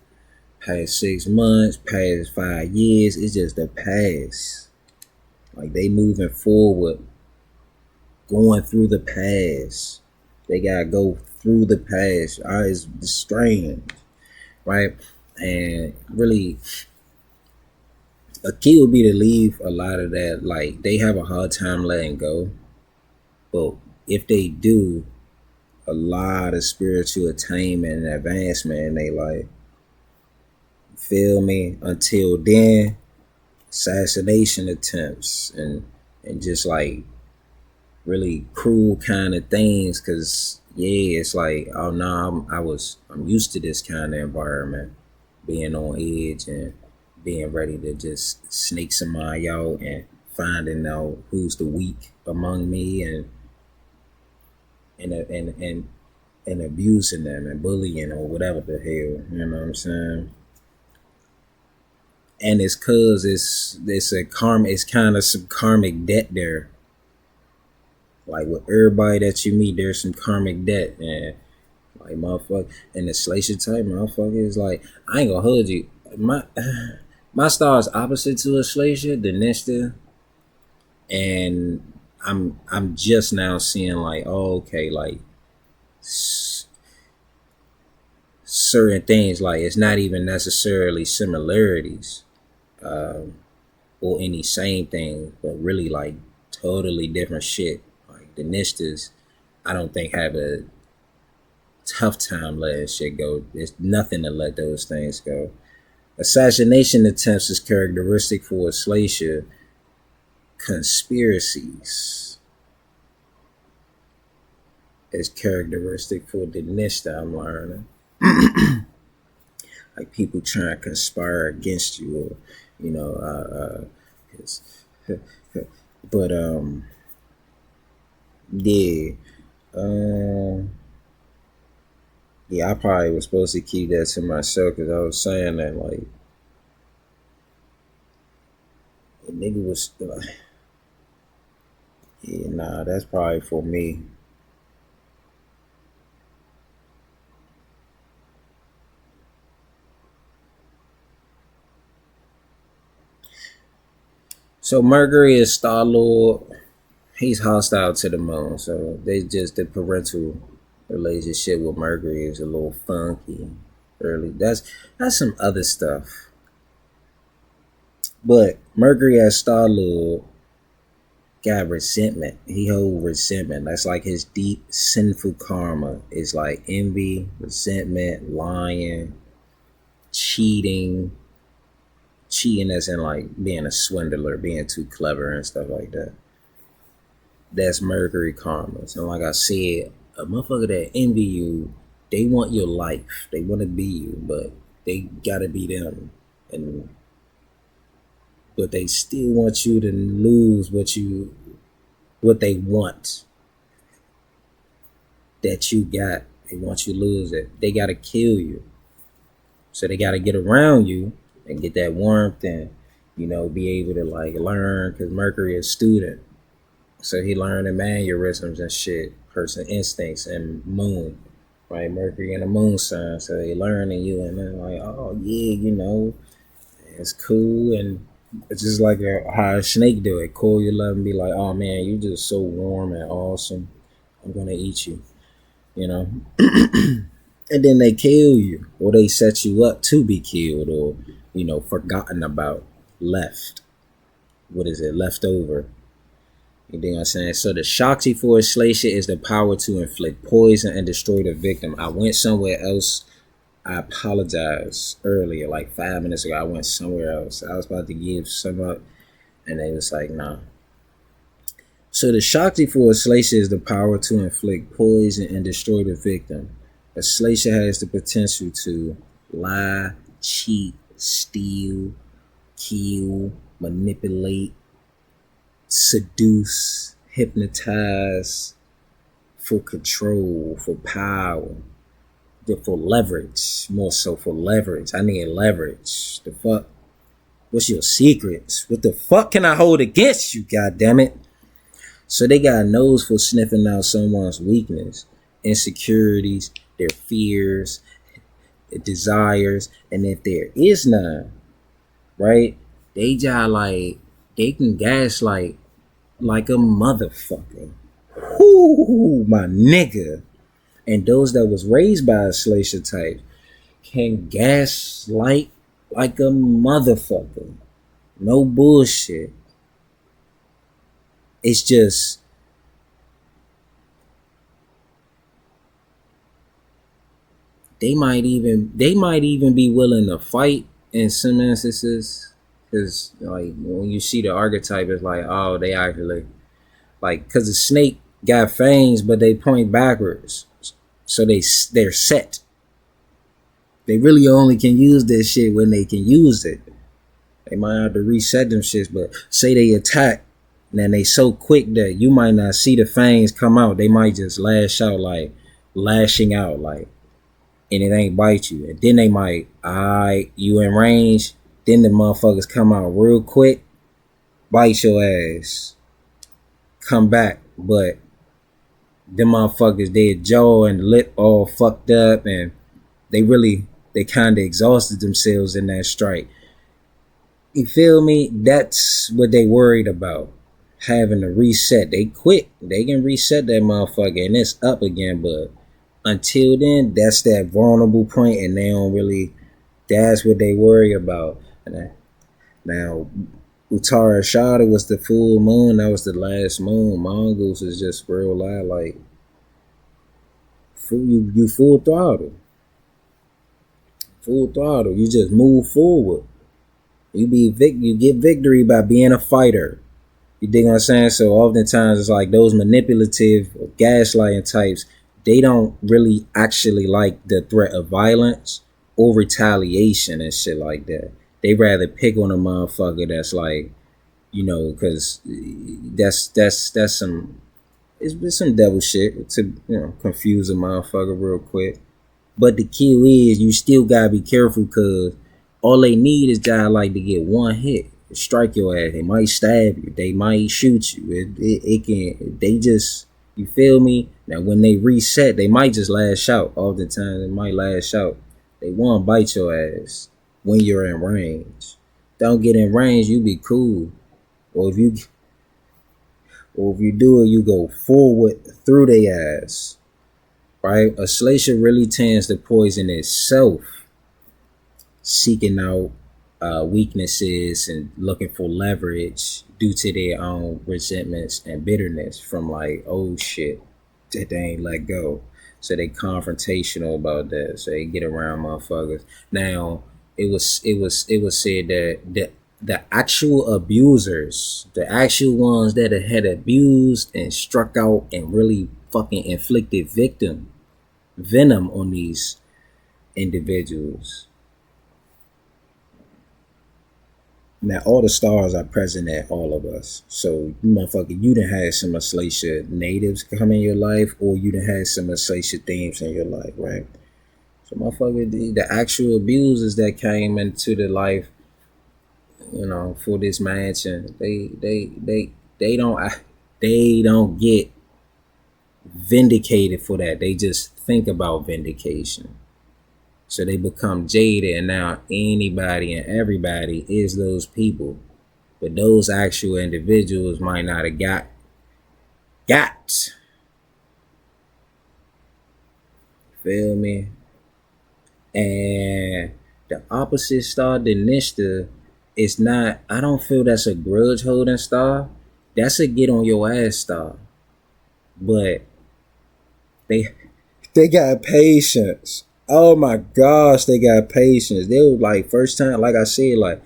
Speaker 1: past 6 months, past 5 years. It's just the past. Like they moving forward, going through the past. They gotta go through the past. It's strange, right? And really, a key would be to leave a lot of that. Like they have a hard time letting go, but if they do, a lot of spiritual attainment and advancement, and they like, feel me. Until then, assassination attempts and just like really cruel kind of things, because yeah, it's like, oh no, I'm used to this kind of environment, being on edge and being ready to just snake somebody out and finding out who's the weak among me, and and abusing them and bullying or whatever the hell, you know what I'm saying? And it's cause it's a karma, it's kind of some karmic debt there. Like with everybody that you meet, there's some karmic debt, and like motherfucker, and the Ashlesha type motherfucker is like, I ain't gonna hold you. My my star is opposite to a Ashlesha, the Nista, and I'm just now seeing like, oh, okay, like certain things, like it's not even necessarily similarities, um, or any same thing, but really like totally different shit. Like the Nistas, I don't think have a tough time letting shit go. There's nothing to let those things go. Assassination attempts is characteristic for Ashlesha. Conspiracies is characteristic for the Nista, I'm learning. Like people trying to conspire against you, or you know, but yeah, um, yeah, I probably was supposed to keep that to myself, because I was saying that like the nigga was like, yeah, nah, that's probably for me. So Mercury is Star Lord. He's hostile to the moon, so they just the parental relationship with Mercury is a little funky. Early, that's some other stuff. But Mercury as Star Lord got resentment. He hold resentment. That's like his deep sinful karma. It's like envy, resentment, lying, cheating. Cheating as in like being a swindler, being too clever and stuff like that. That's Mercury karma. So like I said, a motherfucker that envy you, they want your life. They want to be you, but they gotta be them. And but they still want you to lose what they want that you got. They want you to lose it. They gotta kill you. So they gotta get around you and get that warmth, and be able to like learn, because Mercury is student. So he learned the mannerisms and shit, person instincts, and moon, right? Mercury and the moon sign. So they learning you, and then like, oh yeah, it's cool, and it's just like how a snake do it. Call your love and be like, oh man, you just so warm and awesome. I'm gonna eat you, you know. And then they kill you, or they set you up to be killed, or forgotten about, left. What is it? Left over. You know what I'm saying? So the Shakti for Ashlesha is the power to inflict poison and destroy the victim. I went somewhere else. I apologize earlier, like 5 minutes ago. I went somewhere else. I was about to give some up, and they was like, nah. So the Shakti for Ashlesha is the power to inflict poison and destroy the victim. Ashlesha has the potential to lie, cheat, steal, kill, manipulate, seduce, hypnotize, for control, for power. for leverage, more so for leverage. I need leverage. The fuck? What's your secrets? What the fuck can I hold against you? God damn it! So they got a nose for sniffing out someone's weakness, insecurities, their fears, desires, and if there is none, right? They just like they can gaslight like a motherfucker. Whoo, my nigga. And those that was raised by a Ashlesha type can gaslight like a motherfucker. No bullshit. It's just they might even be willing to fight in some instances, because like when you see the archetype, it's like, oh, they actually like, because the snake got fangs but they point backwards, so they're set. They really only can use this shit when they can use it. They might have to reset them shits, but say they attack, and then they so quick that you might not see the fangs come out. They might just lashing out like, and it ain't bite you. And then they might, alright, you in range, then the motherfuckers come out real quick, bite your ass, come back, but them motherfuckers, their jaw and lip all fucked up, and they kind of exhausted themselves in that strike. You feel me? That's what they worried about, having to reset. They quit. They can reset that motherfucker and it's up again, but until then, that's that vulnerable point, and they don't really, that's what they worry about. Now, Uttara Shada was the full moon. That was the last moon. Mongoose is just real loud, like, you full throttle. Full throttle. You just move forward. You get victory by being a fighter. You dig what I'm saying? So oftentimes it's like those manipulative or gaslighting types, they don't really actually like the threat of violence or retaliation and shit like that. They rather pick on a motherfucker that's like, you know, because that's some, it's some devil shit to, you know, confuse a motherfucker real quick. But the key is you still gotta be careful, because all they need is just like to get one hit, strike your ass. They might stab you, they might shoot you. It can, they just, you feel me? Now when they reset, they might just lash out. All the time they might lash out. They want to bite your ass when you're in range. Don't get in range, you be cool. Or if you do it, you go forward through their ass. Right? Ashlesha really tends to poison itself, seeking out weaknesses and looking for leverage due to their own resentments and bitterness from like old shit that they ain't let go. So they confrontational about that. So they get around motherfuckers. Now it was said that the actual abusers, the actual ones that had abused and struck out and really fucking inflicted venom on these individuals. Now all the stars are present at all of us. So motherfucker, you done had some Ashlesha natives come in your life, or you done had some Ashlesha themes in your life, right? So motherfucker, the actual abusers that came into the life, you know, for this mansion, they don't get vindicated for that. They just think about vindication. So they become jaded, and now anybody and everybody is those people. But those actual individuals might not have got. Feel me? And the opposite star, the Nishta, is not, I don't feel that's a grudge holding star. That's a get on your ass star. But they got patience. Oh my gosh, they got patience. They were like, first time, like I said, like,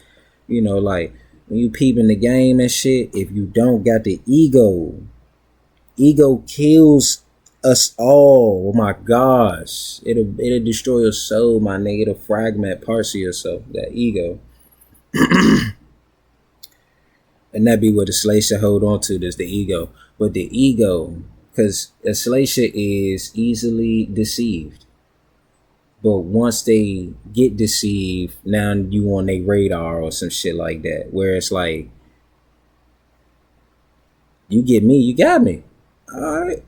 Speaker 1: you know, like when you peeping the game and shit, if you don't got the ego kills us all. Oh my gosh. It'll destroy your soul, my nigga. It'll fragment parts of yourself, that ego. And that be what the Ashlesha hold on to, is the ego. But the ego, because Ashlesha is easily deceived. But once they get deceived, now you on their radar or some shit like that. Where it's like, you get me, you got me. All right.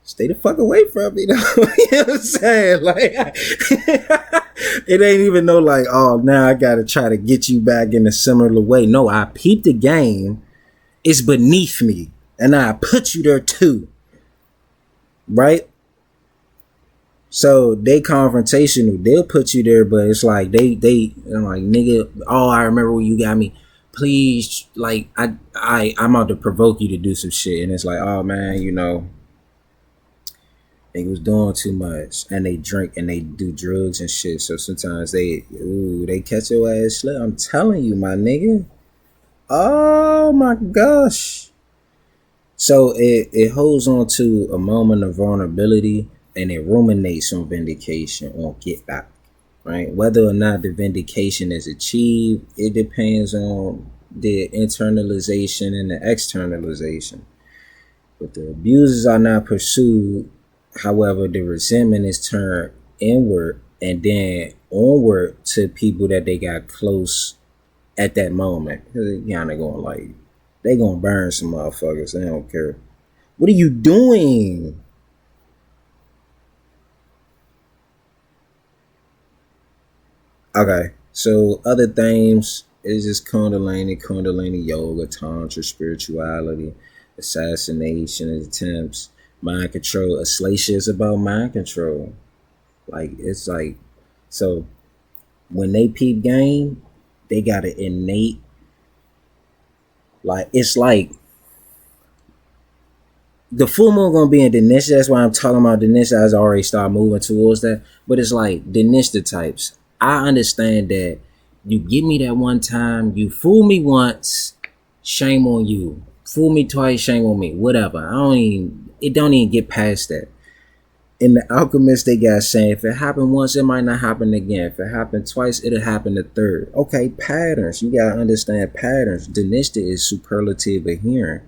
Speaker 1: Stay the fuck away from me, though. You know what I'm saying? Like, it ain't even no like, oh, now I gotta try to get you back in a similar way. No, I peeped the game. It's beneath me, and I put you there too. Right? So they confrontational. They'll put you there, but it's like I'm like, nigga, oh, I remember when you got me. Please, like, I'm out to provoke you to do some shit, and it's like, oh man, they was doing too much, and they drink and they do drugs and shit. So sometimes they catch your ass slip. I'm telling you, my nigga. Oh my gosh. So it holds on to a moment of vulnerability, and it ruminates on vindication, on get back, right? Whether or not the vindication is achieved, it depends on the internalization and the externalization. But the abuses are not pursued. However, the resentment is turned inward and then onward to people that they got close at that moment. They kind of going like, they gonna burn some motherfuckers. They don't care. What are you doing? Okay, so other things is just Kundalini yoga, tantra, spirituality, assassination attempts, mind control. Ashlesha is about mind control. Like, it's like, so when they peep game, they got an innate, like, it's like the full moon gonna be in Denisha. That's why I'm talking about Denisha. I already start moving towards that. But it's like Denisha types. I understand that you give me that one time, you fool me once, shame on you. Fool me twice, shame on me. Whatever. It don't even get past that. In the Alchemist, they got saying, if it happened once, it might not happen again. If it happened twice, it'll happen a third. Okay, patterns. You gotta understand patterns. Denisha is superlative adherent.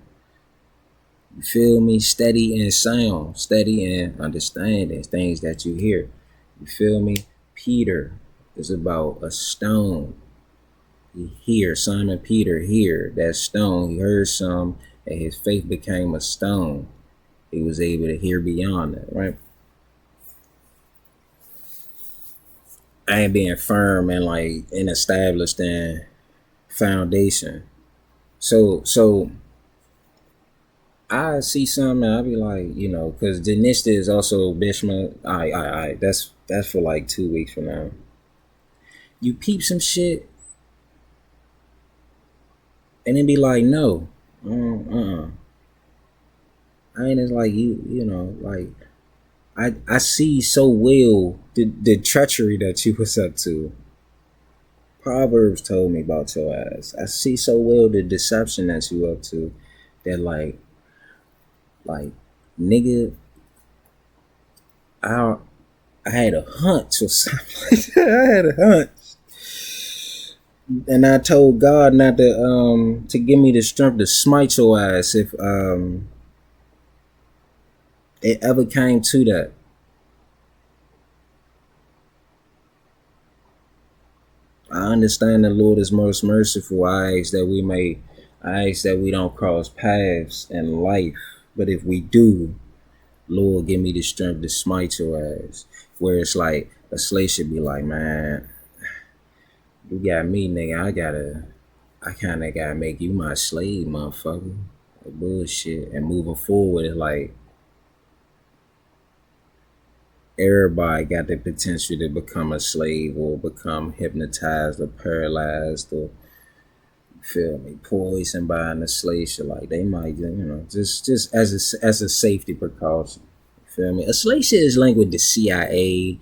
Speaker 1: You feel me? Steady in sound, steady in understanding things that you hear. You feel me? Peter is about a stone. He hear Simon Peter hear that stone. He heard some, and his faith became a stone. He was able to hear beyond that, right? I ain't being firm and like an established and foundation. So I see something and I'll be like, because Denisha is also Bishma. I. That's for like 2 weeks from now. You peep some shit and then be like, no. I ain't as like like I see so well the treachery that you was up to. Proverbs told me about your ass. I see so well the deception that you up to that like nigga, I had a hunch or something like that. I had a hunch. And I told God not to give me the strength to smite your ass if it ever came to that. I understand the Lord is most merciful. I ask that we don't cross paths in life. But if we do, Lord, give me the strength to smite your ass. Where it's like a slave should be like, man, you got me, nigga. I kind of gotta make you my slave, motherfucker. Like bullshit. And moving forward, it's like everybody got the potential to become a slave or become hypnotized or paralyzed or, you feel me, poisoned by an Ashlesha. Like they might, just as a safety precaution. You feel me? Ashlesha is linked with the CIA,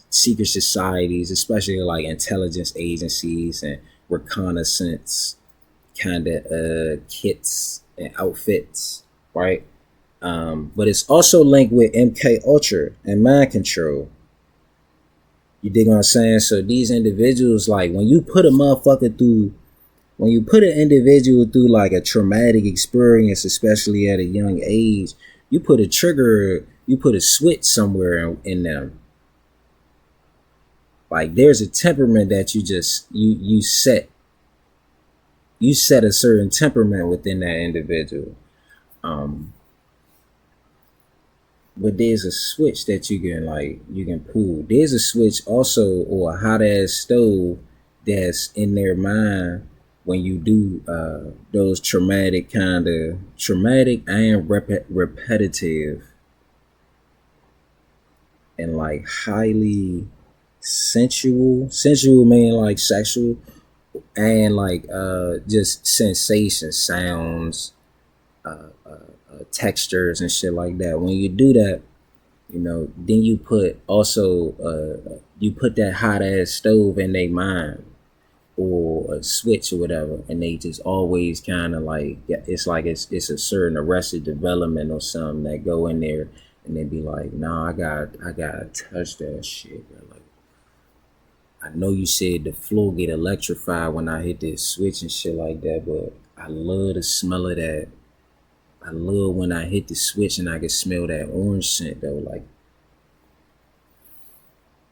Speaker 1: secret societies, especially like intelligence agencies and reconnaissance kind of kits and outfits, right? But it's also linked with MK Ultra and mind control. You dig what I'm saying? So these individuals, like when you put an individual through like a traumatic experience, especially at a young age, you put a switch somewhere in them. Like there's a temperament that you set a certain temperament within that individual. Um, but there's a switch that you can pull. There's a switch also, or a hot ass stove that's in their mind when you do those traumatic and repetitive and like highly sensual meaning like sexual, and like just sensations, sounds, textures and shit like that. When you do that, then you put that hot ass stove in their mind or a switch or whatever, and they just always kind of like, yeah, it's a certain arrested development or something that go in there, and they be like, nah, I gotta touch that shit, bro. Like, I know you said the floor get electrified when I hit this switch and shit like that, but I love the smell of that. I love when I hit the switch and I can smell that orange scent though, like,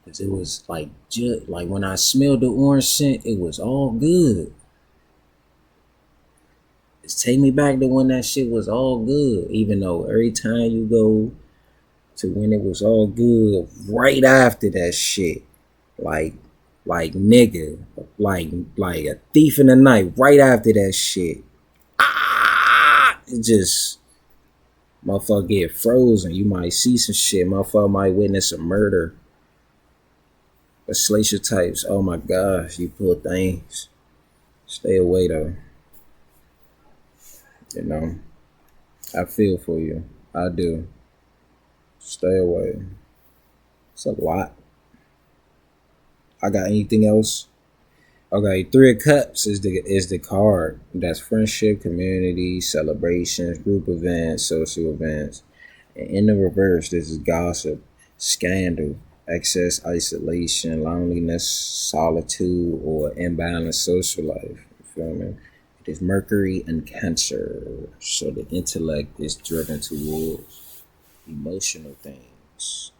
Speaker 1: cause it was like just like when I smelled the orange scent, it was all good. Just take me back to when that shit was all good. Even though every time you go to when it was all good, right after that shit, like nigga, like a thief in the night, right after that shit, it just motherfucker get frozen. You might see some shit. Motherfucker might witness a murder. Ashlesha types. Oh my gosh, you poor things. Stay away though. You know, I feel for you. I do. Stay away. It's a lot. I got anything else? Okay, Three of Cups is the card. That's friendship, community, celebrations, group events, social events. And in the reverse, this is gossip, scandal, excess isolation, loneliness, solitude, or imbalanced social life. You feel me? It is Mercury and Cancer. So the intellect is driven towards emotional things.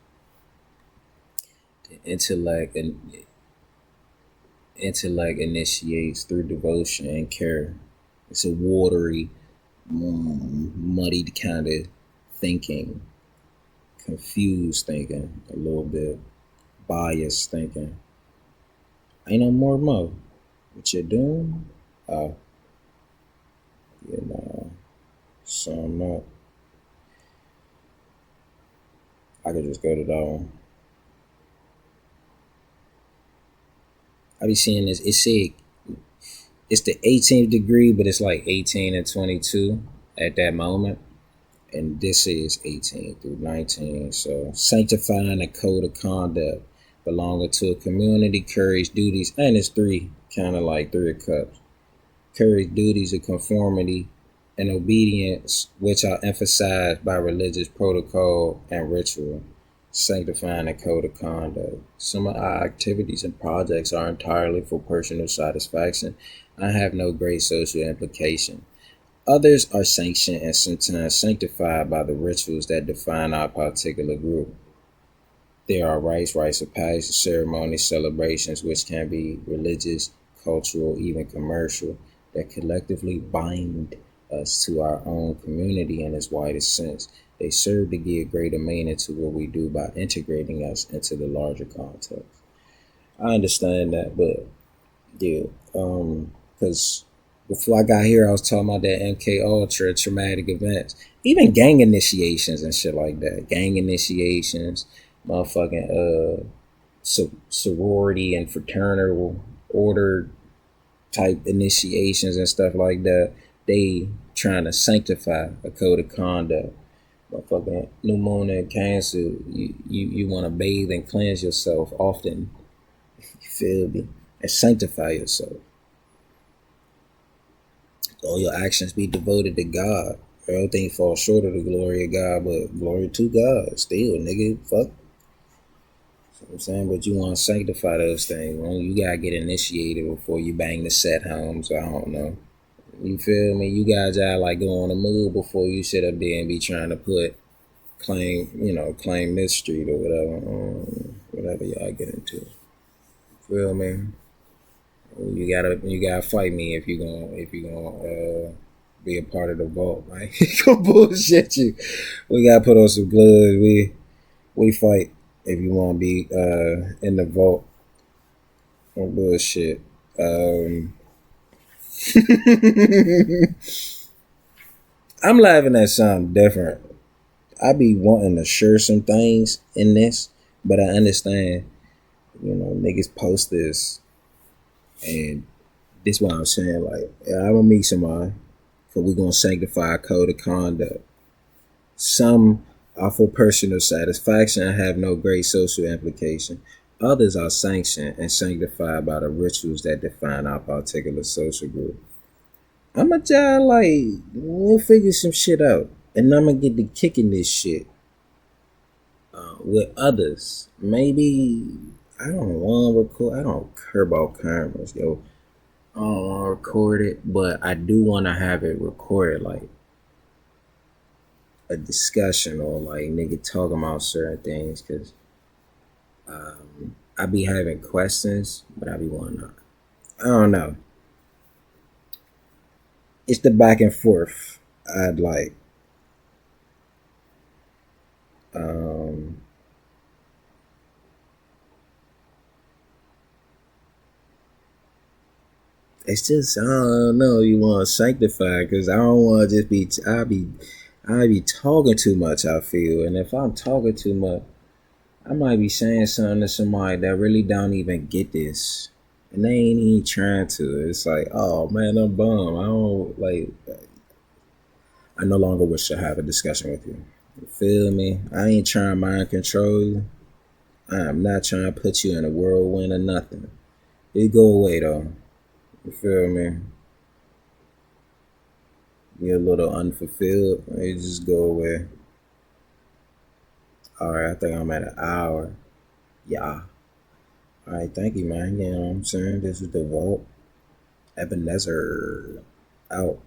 Speaker 1: The intellect initiates through devotion and care. It's a watery, muddied kind of thinking, confused thinking, a little bit biased thinking. Ain't no more mo. What you doing? Oh, you know, sum up. I could just go to that one. I be seeing this. It said it's the 18th degree, but it's like 18 and 22 at that moment. And this is 18 through 19. So sanctifying a code of conduct, belonging to a community, courage, duties, and it's three, kind of like Three of Cups. Courage, duties of conformity, and obedience, which are emphasized by religious protocol and ritual. Sanctifying a code of conduct. Some of our activities and projects are entirely for personal satisfaction and have no great social implication. Others are sanctioned and sometimes sanctified by the rituals that define our particular group. There are rites of passage, ceremonies, celebrations, which can be religious, cultural, even commercial, that collectively bind us to our own community in its widest sense. They serve to give greater meaning to what we do by integrating us into the larger context. I understand that, but yeah, because before I got here, I was talking about that MK Ultra traumatic events, even gang initiations and shit like that. Gang initiations, motherfucking sorority and fraternal order type initiations and stuff like that. They trying to sanctify a code of conduct. Motherfucking new moon and Cancer, you want to bathe and cleanse yourself often. You feel me? And sanctify yourself. All your actions be devoted to God. Everything falls short of the glory of God, but glory to God. Still, nigga, fuck. You know what I'm saying? But you want to sanctify those things. Well, you gotta get initiated before you bang the set home, so I don't know. You feel me? You guys are like go on a move before you sit up there and be trying to claim this street or whatever y'all get into. feel me? You gotta fight me if you gonna be a part of the vault. Like go bullshit you. We gotta put on some gloves. We fight if you wanna be in the vault. No bullshit. Um, I'm laughing at something different. I be wanting to share some things in this, but I understand, niggas post this, and this what I'm saying. Like, I'm gonna meet somebody, cause we gonna sanctify a code of conduct. Some are for personal satisfaction and have no great social implication. Others are sanctioned and sanctified by the rituals that define our particular social group. I'ma try like we'll figure some shit out, and I'ma get to kicking this shit with others. Maybe I don't want to record. I don't care about cameras, yo. I don't want to record it, but I do want to have it recorded, like a discussion or like nigga talking about certain things, cause I be having questions, but I be wanting to. I don't know. It's the back and forth. I'd like. Um, it's just I don't know. You want to sanctify because I don't want to just be. I be talking too much. I feel, and if I'm talking too much, I might be saying something to somebody that really don't even get this, and they ain't even trying to. It's like, oh man, I'm bummed. I don't like. I no longer wish to have a discussion with you. You feel me? I ain't trying to mind control you. I am not trying to put you in a whirlwind or nothing. You go away though. You feel me? You're a little unfulfilled. You just go away. Alright, I think I'm at an hour. Yeah. Alright, thank you, man. You know what I'm saying? This is the vault. Ebenezer out.